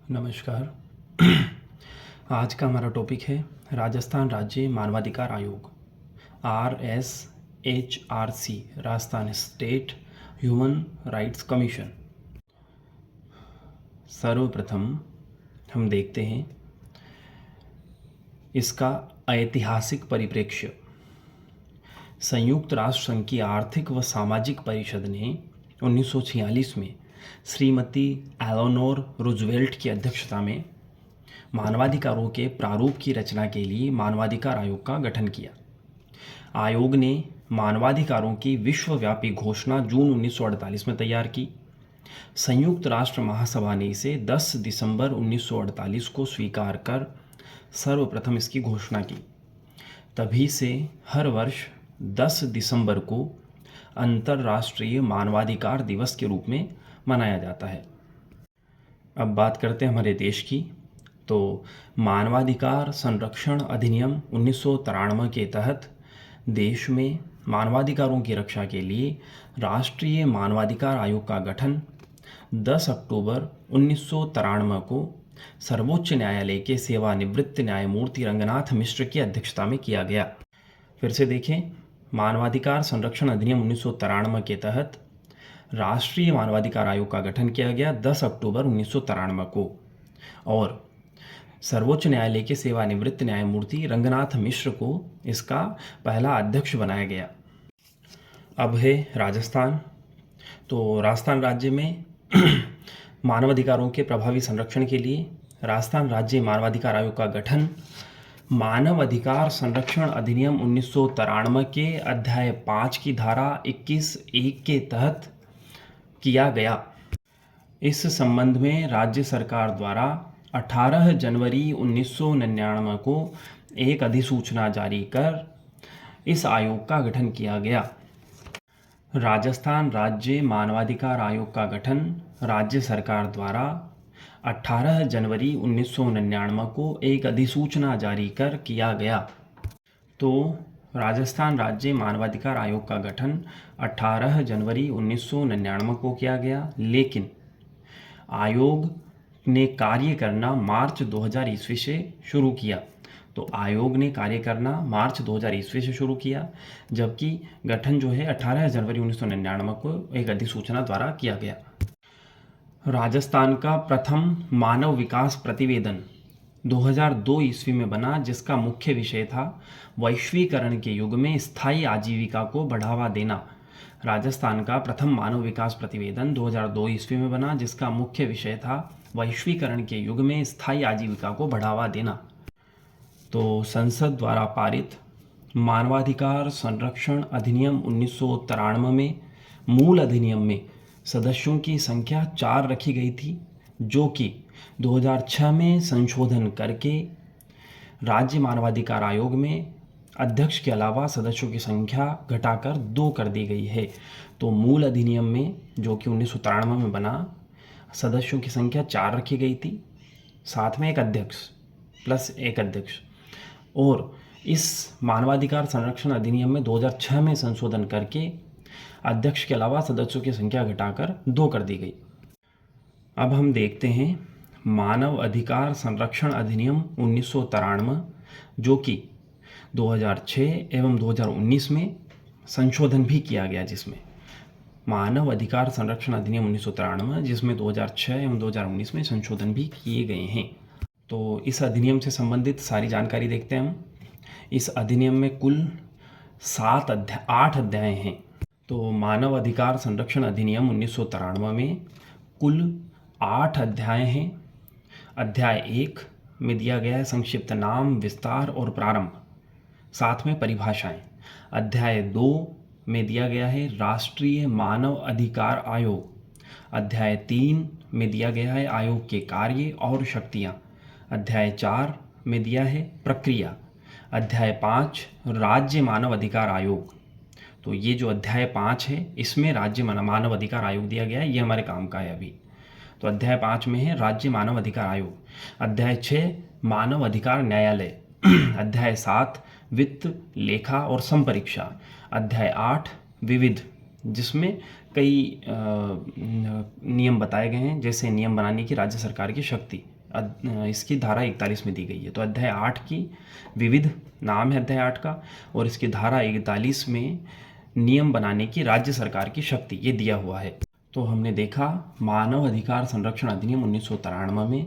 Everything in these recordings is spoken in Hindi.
नमस्कार। आज का हमारा टॉपिक है राजस्थान राज्य मानवाधिकार आयोग RSHRC, Rajasthan state human rights commission. सर्वप्रथम हम देखते हैं इसका ऐतिहासिक परिप्रेक्ष्य। संयुक्त राष्ट्र संघ की आर्थिक व सामाजिक परिषद ने 1946 में श्रीमती एलेनोर रूजवेल्ट की अध्यक्षता में मानवाधिकारों के प्रारूप की रचना के लिए मानवाधिकार आयोग का गठन किया। आयोग ने मानवाधिकारों की विश्वव्यापी घोषणा जून 1948 में तैयार की। संयुक्त राष्ट्र महासभा ने इसे 10 दिसंबर 1948 को स्वीकार कर सर्वप्रथम इसकी घोषणा की। तभी से हर वर्ष 10 दिसंबर को अंतर्राष्ट्रीय मानवाधिकार दिवस के रूप में मनाया जाता है। अब बात करते हैं हमारे देश की। तो मानवाधिकार संरक्षण अधिनियम 1993 के तहत देश में मानवाधिकारों की रक्षा के लिए राष्ट्रीय मानवाधिकार आयोग का गठन 10 अक्टूबर 1993 को सर्वोच्च न्यायालय के सेवानिवृत्त न्यायमूर्ति रंगनाथ मिश्र की अध्यक्षता में किया गया। फिर से देखें, मानवाधिकार संरक्षण अधिनियम 1993 के तहत राष्ट्रीय मानवाधिकार आयोग का गठन किया गया 10 अक्टूबर 1993 को, और सर्वोच्च न्यायालय के सेवानिवृत्त न्यायमूर्ति रंगनाथ मिश्र को इसका पहला अध्यक्ष बनाया गया। अब है राजस्थान। तो राजस्थान राज्य में मानवाधिकारों के प्रभावी संरक्षण के लिए राजस्थान राज्य मानवाधिकार आयोग का गठन मानव अधिकार संरक्षण अधिनियम 1993 के अध्याय 5 की धारा 21(1) के तहत किया गया। इस संबंध में राज्य सरकार द्वारा 18 जनवरी 1999 को एक अधिसूचना जारी कर इस आयोग का गठन किया गया। राजस्थान राज्य मानवाधिकार आयोग का गठन राज्य सरकार द्वारा 18 जनवरी 1999 को एक अधिसूचना जारी कर किया गया। तो राजस्थान राज्य मानवाधिकार आयोग का गठन 18 जनवरी 1999 को किया गया, लेकिन आयोग ने कार्य करना मार्च 2000 ईस्वी से शुरू किया। तो आयोग ने कार्य करना मार्च 2000 ईस्वी से शुरू किया, जबकि गठन जो है 18 जनवरी 1999 को एक अधिसूचना द्वारा किया गया। राजस्थान का प्रथम मानव विकास प्रतिवेदन 2002 ईस्वी में बना, जिसका मुख्य विषय था वैश्वीकरण के युग में स्थायी आजीविका को बढ़ावा देना। राजस्थान का प्रथम मानव विकास प्रतिवेदन 2002 ईस्वी में बना, जिसका मुख्य विषय था वैश्वीकरण के युग में स्थायी आजीविका को बढ़ावा देना। तो संसद द्वारा पारित मानवाधिकार संरक्षण अधिनियम 1993 में मूल अधिनियम में सदस्यों की संख्या 4 रखी गई थी, जो कि 2006 में संशोधन करके राज्य मानवाधिकार आयोग में अध्यक्ष के अलावा सदस्यों की संख्या घटाकर 2 कर दी गई है। तो मूल अधिनियम में, जो कि 1993 में बना, सदस्यों की संख्या 4 रखी गई थी, साथ में एक अध्यक्ष प्लस एक अध्यक्ष। और इस मानवाधिकार संरक्षण अधिनियम में 2006 में संशोधन करके अध्यक्ष के अलावा सदस्यों की संख्या घटाकर 2 कर दी गई। अब हम देखते हैं मानव अधिकार संरक्षण अधिनियम 1993, जो कि 2006 एवं 2019 में संशोधन भी किया गया, जिसमें मानव अधिकार संरक्षण अधिनियम 1993 जिसमें 2006 एवं 2019 में संशोधन भी किए गए हैं। तो इस अधिनियम से संबंधित सारी जानकारी देखते हैं हम। इस अधिनियम में कुल 8 अध्याय हैं। तो मानव अधिकार संरक्षण अधिनियम 1993 में कुल 8 अध्याय हैं। अध्याय 1 में दिया गया है संक्षिप्त नाम, विस्तार और प्रारंभ, साथ में परिभाषाएं। अध्याय 2 में दिया गया है राष्ट्रीय मानव अधिकार आयोग। अध्याय 3 में दिया गया है आयोग के कार्य और शक्तियां। अध्याय 4 में दिया है प्रक्रिया। अध्याय 5 राज्य मानव अधिकार आयोग। तो ये जो अध्याय 5 है, इसमें राज्य मानव अधिकार आयोग दिया गया है, ये हमारे काम का है अभी। तो अध्याय 5 में है राज्य मानव अधिकार आयोग। अध्याय 6 मानव अधिकार न्यायालय। अध्याय 7 वित्त, लेखा और संपरीक्षा। अध्याय 8 विविध, जिसमें कई नियम बताए गए हैं, जैसे नियम बनाने की राज्य सरकार की शक्ति। इसकी धारा 41 में दी गई है। तो अध्याय 8 की विविध नाम है अध्याय 8 का, और इसकी धारा 41 में नियम बनाने की राज्य सरकार की शक्ति ये दिया हुआ है। तो हमने देखा मानव अधिकार संरक्षण अधिनियम 1993 में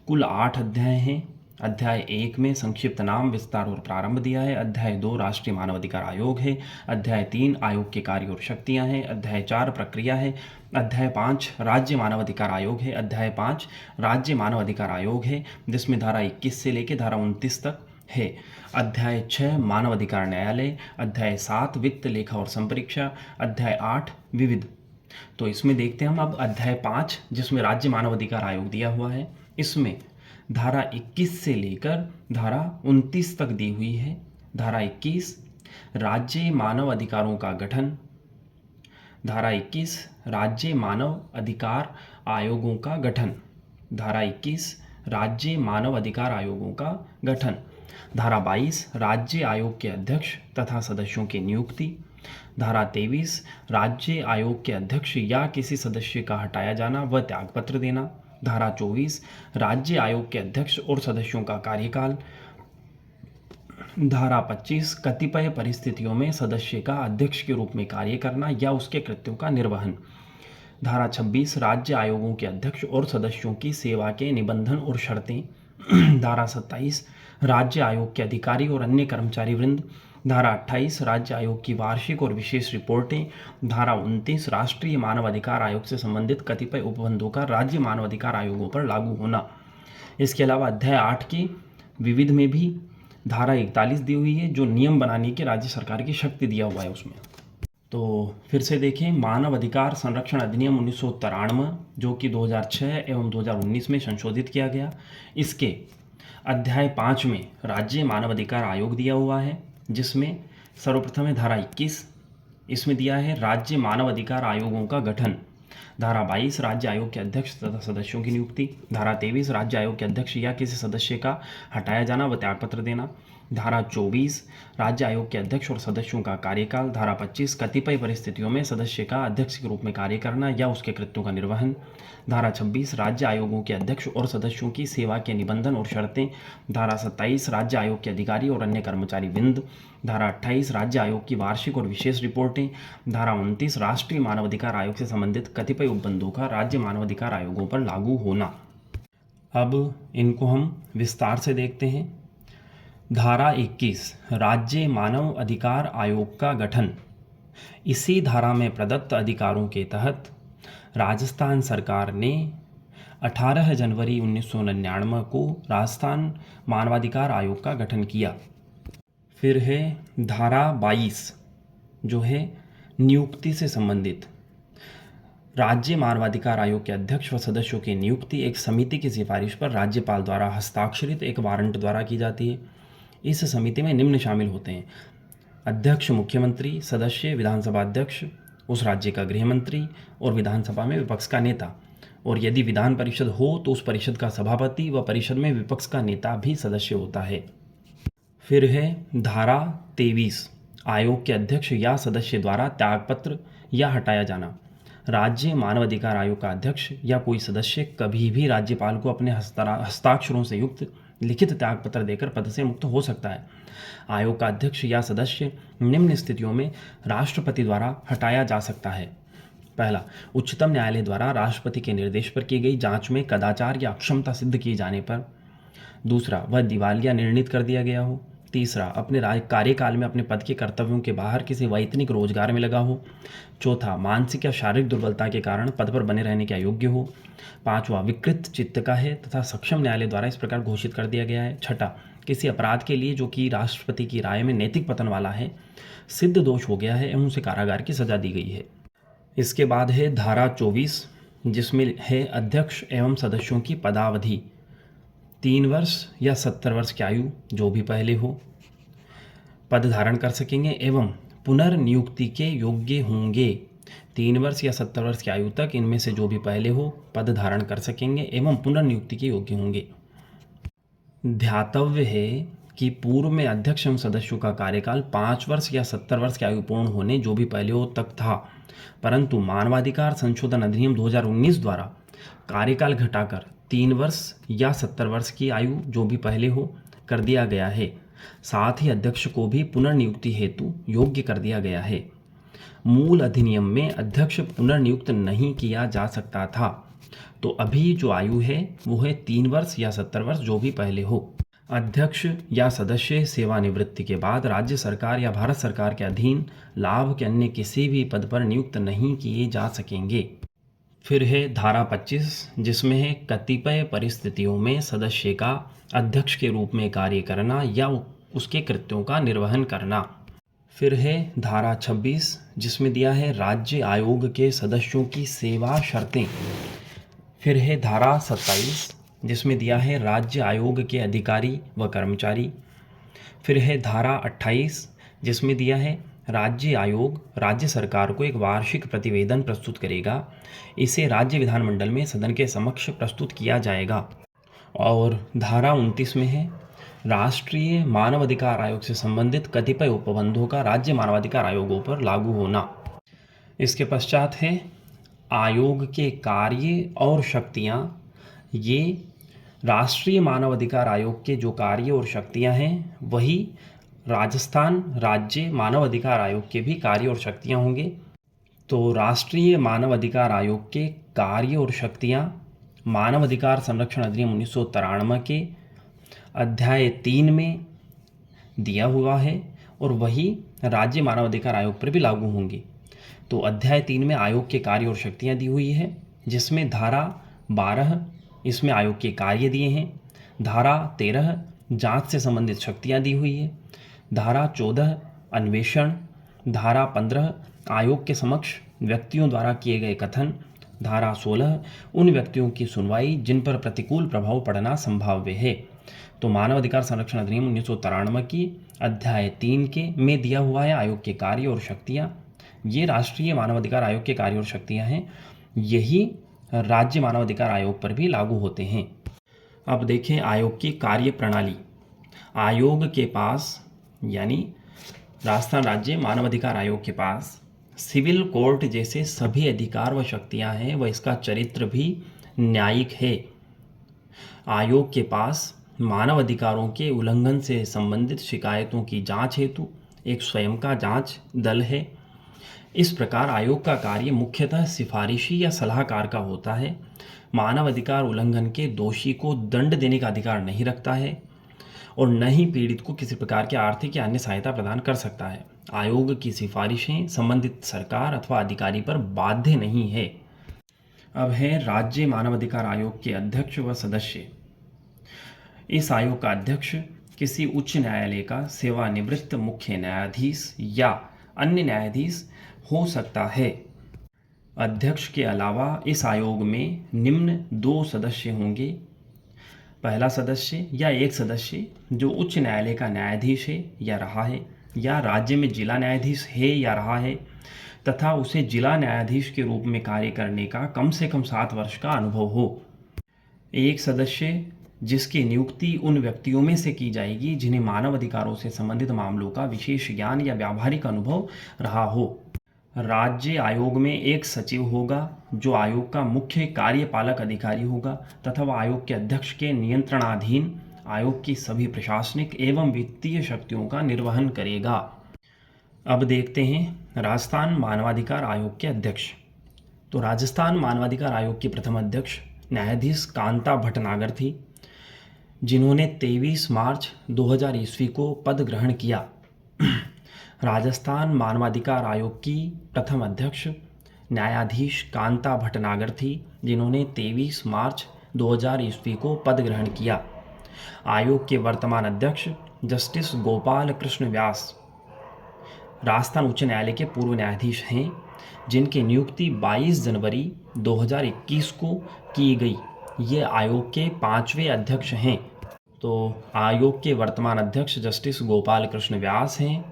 कुल 8 अध्याय हैं। अध्याय 1 में संक्षिप्त नाम, विस्तार और प्रारंभ दिया है। अध्याय 2 राष्ट्रीय मानव अधिकार आयोग है। अध्याय 3 आयोग के कार्य और शक्तियां हैं। अध्याय 4 प्रक्रिया है। अध्याय 5 राज्य मानव अधिकार आयोग है। अध्याय 5 राज्य मानव अधिकार आयोग है, जिसमें धारा 21 से लेकर धारा 29 तक है। अध्याय 6 मानव अधिकार न्यायालय। अध्याय 7 वित्त, लेखा और संपरीक्षा। अध्याय 8 विविध। तो इसमें देखते हैं हम अब अध्याय 5, जिसमें राज्य मानव अधिकार आयोग दिया हुआ है। इसमें धारा 21 से लेकर धारा 29 तक दी हुई है। धारा 21 राज्य मानव अधिकारों का गठन। धारा 21 राज्य मानव अधिकार आयोगों का गठन। धारा 21 राज्य मानव अधिकार आयोगों का गठन। धारा 22 राज्य आयोग के अध्यक्ष तथा सदस्यों की नियुक्ति। धारा 23 राज्य आयोग के अध्यक्ष या किसी सदस्य का हटाया जाना व त्यागपत्र देना। धारा 24 राज्य आयोग के अध्यक्ष और सदस्यों का कार्यकाल। धारा 25 कतिपय परिस्थितियों में सदस्य का अध्यक्ष के रूप में कार्य करना या उसके कृत्यों का निर्वहन। धारा 26 राज्य आयोगों के अध्यक्ष और सदस्यों की सेवा के निबंधन और शर्तें। धारा 27 राज्य आयोग के अधिकारी और अन्य कर्मचारी वृंद। धारा 28 राज्य आयोग की वार्षिक और विशेष रिपोर्टें। धारा 29 राष्ट्रीय मानव अधिकार आयोग से संबंधित कतिपय उपबंधों का राज्य मानव अधिकार आयोगों पर लागू होना। इसके अलावा अध्याय 8 की विविध में भी धारा 41 दी हुई है, जो नियम बनाने की राज्य सरकार की शक्ति दिया हुआ है उसमें। तो फिर से देखें, मानव अधिकार संरक्षण अधिनियम 1993 जो कि 2006 एवं 2019 में संशोधित किया गया। इसके अध्याय 5 में राज्य मानव अधिकार आयोग दिया हुआ है, जिसमें सर्वप्रथम है धारा 21। इसमें दिया है राज्य मानव अधिकार आयोगों का गठन। धारा 22 राज्य आयोग के अध्यक्ष तथा सदस्यों की नियुक्ति। धारा 23 राज्य आयोग के अध्यक्ष या किसी सदस्य का हटाया जाना व त्यागपत्र देना। धारा 24 राज्य आयोग के अध्यक्ष और सदस्यों का कार्यकाल। धारा 25 कतिपय परिस्थितियों में सदस्य का अध्यक्ष के रूप में कार्य करना या उसके कृत्यों का निर्वहन। धारा 26 राज्य आयोगों के अध्यक्ष और सदस्यों की सेवा के निबंधन और शर्तें। धारा 27 राज्य आयोग के अधिकारी और अन्य कर्मचारी वृंद। धारा 28 राज्य आयोग की वार्षिक और विशेष रिपोर्टें। धारा 29 राष्ट्रीय मानवाधिकार आयोग से संबंधित कतिपय उपबंधों का राज्य मानवाधिकार आयोगों पर लागू होना। अब इनको हम विस्तार से देखते हैं। धारा 21 राज्य मानव अधिकार आयोग का गठन। इसी धारा में प्रदत्त अधिकारों के तहत राजस्थान सरकार ने 18 जनवरी 1999 को राजस्थान मानवाधिकार आयोग का गठन किया। फिर है धारा 22 जो है नियुक्ति से संबंधित। राज्य मानवाधिकार आयोग के अध्यक्ष व सदस्यों की नियुक्ति एक समिति की सिफारिश पर राज्यपाल द्वारा हस्ताक्षरित एक वारंट द्वारा की जाती है। इस समिति में निम्न शामिल होते हैं: अध्यक्ष मुख्यमंत्री, सदस्य विधानसभा अध्यक्ष, उस राज्य का गृह मंत्री और विधानसभा में विपक्ष का नेता। और यदि विधान परिषद हो तो उस परिषद का सभापति व परिषद में विपक्ष का नेता भी सदस्य होता है। फिर है धारा 23 आयोग के अध्यक्ष या सदस्य द्वारा त्यागपत्र या हटाया जाना। राज्य मानवाधिकार आयोग का अध्यक्ष या कोई सदस्य कभी भी राज्यपाल को अपने हस्ताक्षरों से युक्त लिखित त्यागपत्र देकर पद से मुक्त हो सकता है। आयोग का अध्यक्ष या सदस्य निम्न स्थितियों में राष्ट्रपति द्वारा हटाया जा सकता है: पहला, उच्चतम न्यायालय द्वारा राष्ट्रपति के निर्देश पर की गई जांच में कदाचार या अक्षमता सिद्ध किए जाने पर। दूसरा, वह दिवालिया निर्णीत कर दिया गया हो। तीसरा, अपने कार्यकाल में अपने पद के कर्तव्यों के बाहर किसी वैतनिक रोजगार में लगा हो। चौथा, मानसिक या शारीरिक दुर्बलता के कारण पद पर बने रहने के अयोग्य हो। पांचवा, विकृत चित्त का है तथा सक्षम न्यायालय द्वारा इस प्रकार घोषित कर दिया गया है। छठा, किसी अपराध के लिए जो कि राष्ट्रपति की राय में नैतिक पतन वाला है, सिद्ध दोष हो गया है एवं उसे कारागार की सजा दी गई है। इसके बाद है धारा 24 जिसमें है अध्यक्ष एवं सदस्यों की पदावधि 3 वर्ष या 70 वर्ष की आयु जो भी पहले हो पद धारण कर सकेंगे एवं पुनर्नियुक्ति के योग्य होंगे। 3 वर्ष या 70 वर्ष की आयु तक इनमें से जो भी पहले हो पद धारण कर सकेंगे एवं पुनर्नियुक्ति के योग्य होंगे। ध्यातव्य है कि पूर्व में अध्यक्ष एवं सदस्यों का कार्यकाल 5 वर्ष या 70 वर्ष की आयु पूर्ण होने जो भी पहले हो तक था, परंतु मानवाधिकार संशोधन अधिनियम 2019 द्वारा कार्यकाल घटाकर 3 वर्ष या 70 वर्ष की आयु जो भी पहले हो कर दिया गया है। साथ ही अध्यक्ष को भी पुनर्नियुक्ति हेतु योग्य कर दिया गया है। मूल अधिनियम में अध्यक्ष पुनर्नियुक्त नहीं किया जा सकता था, तो अभी जो आयु है वो है 3 वर्ष या 70 वर्ष जो भी पहले हो। अध्यक्ष या सदस्य सेवानिवृत्ति के बाद राज्य सरकार या भारत सरकार के अधीन लाभ के अन्य किसी भी पद पर नियुक्त नहीं किए जा सकेंगे। फिर है धारा 25, जिसमें है कतिपय परिस्थितियों में सदस्य का अध्यक्ष के रूप में कार्य करना या उसके कृत्यों का निर्वहन करना। फिर है धारा 26, जिसमें दिया है राज्य आयोग के सदस्यों की सेवा शर्तें। फिर है धारा 27, जिसमें दिया है राज्य आयोग के अधिकारी व कर्मचारी। फिर है धारा 28, जिसमें दिया है राज्य आयोग राज्य सरकार को एक वार्षिक प्रतिवेदन प्रस्तुत करेगा, इसे राज्य विधानमंडल में सदन के समक्ष प्रस्तुत किया जाएगा। और धारा 29 में है राष्ट्रीय मानवाधिकार आयोग से संबंधित कतिपय उपबंधों का राज्य मानवाधिकार आयोगों पर लागू होना। इसके पश्चात है आयोग के कार्य और शक्तियाँ। ये राष्ट्रीय मानवाधिकार आयोग के जो कार्य और शक्तियाँ हैं वही राजस्थान राज्य मानवाधिकार आयोग के भी कार्य और शक्तियाँ होंगे। तो राष्ट्रीय मानवाधिकार आयोग के कार्य और शक्तियाँ मानवाधिकार संरक्षण अधिनियम 1993 के अध्याय 3 में दिया हुआ है और वही राज्य मानवाधिकार आयोग पर भी लागू होंगी। तो अध्याय 3 में आयोग के कार्य और शक्तियाँ दी हुई है, जिसमें धारा 12 इसमें आयोग के कार्य दिए हैं, धारा 13 जांच से संबंधित शक्तियाँ दी हुई है, धारा 14 अन्वेषण, धारा 15 आयोग के समक्ष व्यक्तियों द्वारा किए गए कथन, धारा 16 उन व्यक्तियों की सुनवाई जिन पर प्रतिकूल प्रभाव पड़ना संभाव्य है। तो मानवाधिकार संरक्षण अधिनियम 1993 की अध्याय 3 के में दिया हुआ है आयोग के कार्य और शक्तियाँ। ये राष्ट्रीय मानवाधिकार आयोग के कार्य और शक्तियाँ हैं, यही राज्य मानवाधिकार आयोग पर भी लागू होते हैं। अब देखें आयोग की कार्य प्रणाली। आयोग के पास यानी राजस्थान राज्य मानवाधिकार आयोग के पास सिविल कोर्ट जैसे सभी अधिकार व शक्तियां हैं व इसका चरित्र भी न्यायिक है। आयोग के पास मानव अधिकारों के उल्लंघन से संबंधित शिकायतों की जांच हेतु एक स्वयं का जांच दल है। इस प्रकार आयोग का कार्य मुख्यतः सिफारिशी या सलाहकार का होता है। मानव अधिकार उल्लंघन के दोषी को दंड देने का अधिकार नहीं रखता है और न ही पीड़ित को किसी प्रकार की आर्थिक या अन्य सहायता प्रदान कर सकता है। आयोग की सिफारिशें संबंधित सरकार अथवा अधिकारी पर बाध्य नहीं है। अब है राज्य मानवाधिकार आयोग के अध्यक्ष व सदस्य। इस आयोग का अध्यक्ष किसी उच्च न्यायालय का सेवानिवृत्त मुख्य न्यायाधीश या अन्य न्यायाधीश हो सकता है। अध्यक्ष के अलावा इस आयोग में निम्न 2 सदस्य होंगे। पहला सदस्य या एक सदस्य जो उच्च न्यायालय का न्यायाधीश है या रहा है या राज्य में जिला न्यायाधीश है या रहा है तथा उसे जिला न्यायाधीश के रूप में कार्य करने का कम से कम 7 वर्ष का अनुभव हो। एक सदस्य जिसकी नियुक्ति उन व्यक्तियों में से की जाएगी जिन्हें मानव अधिकारों से संबंधित मामलों का विशेष ज्ञान या व्यावहारिक अनुभव रहा हो। राज्य आयोग में एक सचिव होगा जो आयोग का मुख्य कार्यपालक अधिकारी होगा तथा वह आयोग के अध्यक्ष के नियंत्रणाधीन आयोग की सभी प्रशासनिक एवं वित्तीय शक्तियों का निर्वहन करेगा। अब देखते हैं राजस्थान मानवाधिकार आयोग के अध्यक्ष। तो राजस्थान मानवाधिकार आयोग की प्रथम अध्यक्ष न्यायाधीश कांता भटनागर थी, जिन्होंने 23 मार्च 2000 ईस्वी को पद ग्रहण किया। राजस्थान मानवाधिकार आयोग की प्रथम अध्यक्ष न्यायाधीश कांता भटनागर थी, जिन्होंने 23 मार्च 2000 ईस्वी को पद ग्रहण किया। आयोग के वर्तमान अध्यक्ष जस्टिस गोपाल कृष्ण व्यास राजस्थान उच्च न्यायालय के पूर्व न्यायाधीश हैं, जिनकी नियुक्ति 22 जनवरी 2021 को की गई। ये आयोग के 5वें अध्यक्ष हैं। तो आयोग के वर्तमान अध्यक्ष जस्टिस गोपाल कृष्ण व्यास हैं,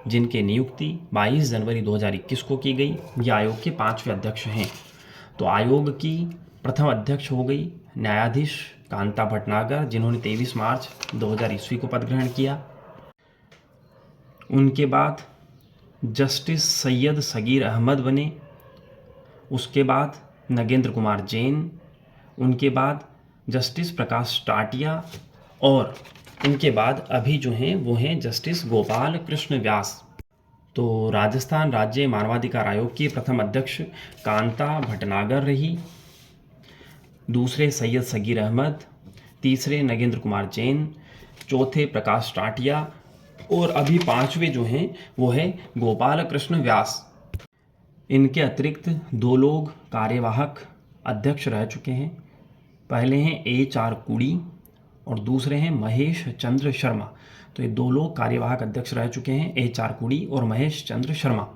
जिनकी नियुक्ति 22 जनवरी 2021 को की गई। ये आयोग के 5वें अध्यक्ष हैं। तो आयोग की प्रथम अध्यक्ष हो गई न्यायाधीश कांता भटनागर, जिन्होंने 23 मार्च 2000 ईस्वी को पद ग्रहण किया। उनके बाद जस्टिस सैयद सगीर अहमद बने। उसके बाद नगेंद्र कुमार जैन। उनके बाद जस्टिस प्रकाश टाटिया और इनके बाद अभी जो हैं वो हैं जस्टिस गोपाल कृष्ण व्यास। तो राजस्थान राज्य मानवाधिकार आयोग की प्रथम अध्यक्ष कांता भटनागर रही, दूसरे सैयद सगीर अहमद, तीसरे नगेंद्र कुमार जैन, चौथे प्रकाश टाटिया और अभी पांचवे जो हैं वो है गोपाल कृष्ण व्यास। इनके अतिरिक्त दो लोग कार्यवाहक अध्यक्ष रह चुके हैं। पहले हैं HR कुड़ी और दूसरे हैं महेश चंद्र शर्मा। तो ये दो लोग कार्यवाहक अध्यक्ष रह चुके हैं, HR कुड़ी और महेश चंद्र शर्मा।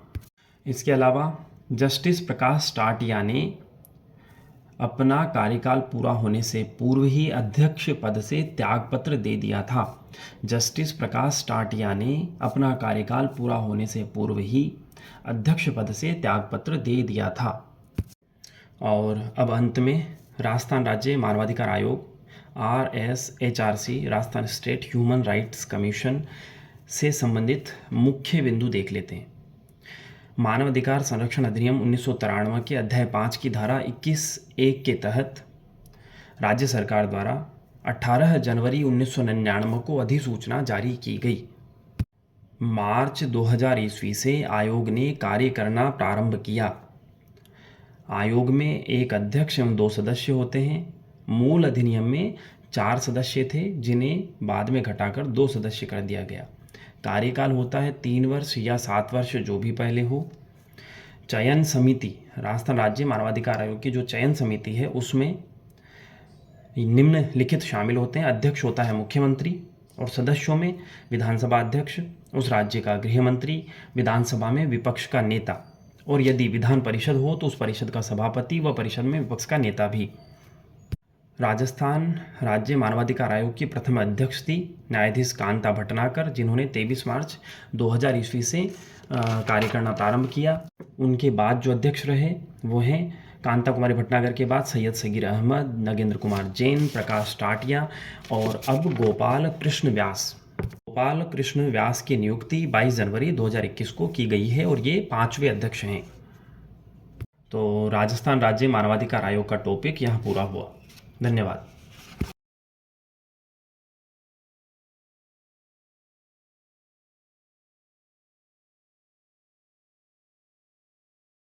इसके अलावा जस्टिस प्रकाश टाटिया ने अपना कार्यकाल पूरा होने से पूर्व ही अध्यक्ष पद से त्यागपत्र दे दिया था। जस्टिस प्रकाश टाटिया ने अपना कार्यकाल पूरा होने से पूर्व ही अध्यक्ष पद से त्यागपत्र दे दिया था। और अब अंत में राजस्थान राज्य मानवाधिकार आयोग RSHRC Rajasthan state human rights commission से संबंधित मुख्य बिंदु देख लेते हैं। मानव अधिकार संरक्षण अधिनियम 1993 के अध्याय 5 की धारा 21(1) के तहत राज्य सरकार द्वारा 18 जनवरी 1999 को अधिसूचना जारी की गई। मार्च 2000 ईस्वी से आयोग ने कार्य करना प्रारंभ किया। आयोग में एक अध्यक्ष एवं 2 सदस्य होते हैं। मूल अधिनियम में 4 सदस्य थे, जिन्हें बाद में घटाकर 2 सदस्य कर दिया गया। कार्यकाल होता है 3 वर्ष या 7 वर्ष, जो भी पहले हो। चयन समिति, राजस्थान राज्य मानवाधिकार आयोग की जो चयन समिति है उसमें निम्नलिखित शामिल होते हैं। अध्यक्ष होता है मुख्यमंत्री और सदस्यों में विधानसभा अध्यक्ष, उस राज्य का गृह मंत्री, विधानसभा में विपक्ष का नेता और यदि विधान परिषद हो तो उस परिषद का सभापति व परिषद में विपक्ष का नेता भी। राजस्थान राज्य मानवाधिकार आयोग की प्रथम अध्यक्ष थी न्यायाधीश कांता भटनागर, जिन्होंने 23 मार्च 2000 ईस्वी से कार्य करना प्रारंभ किया। उनके बाद जो अध्यक्ष रहे वो हैं कांता कुमारी भटनागर के बाद सैयद सगीर अहमद, नगेंद्र कुमार जैन, प्रकाश टाटिया और अब गोपाल कृष्ण व्यास। गोपाल कृष्ण व्यास की नियुक्ति 22 जनवरी 2021 को की गई है और ये 5वें अध्यक्ष हैं। तो राजस्थान राज्य मानवाधिकार आयोग का टॉपिक यहाँ पूरा हुआ। धन्यवाद।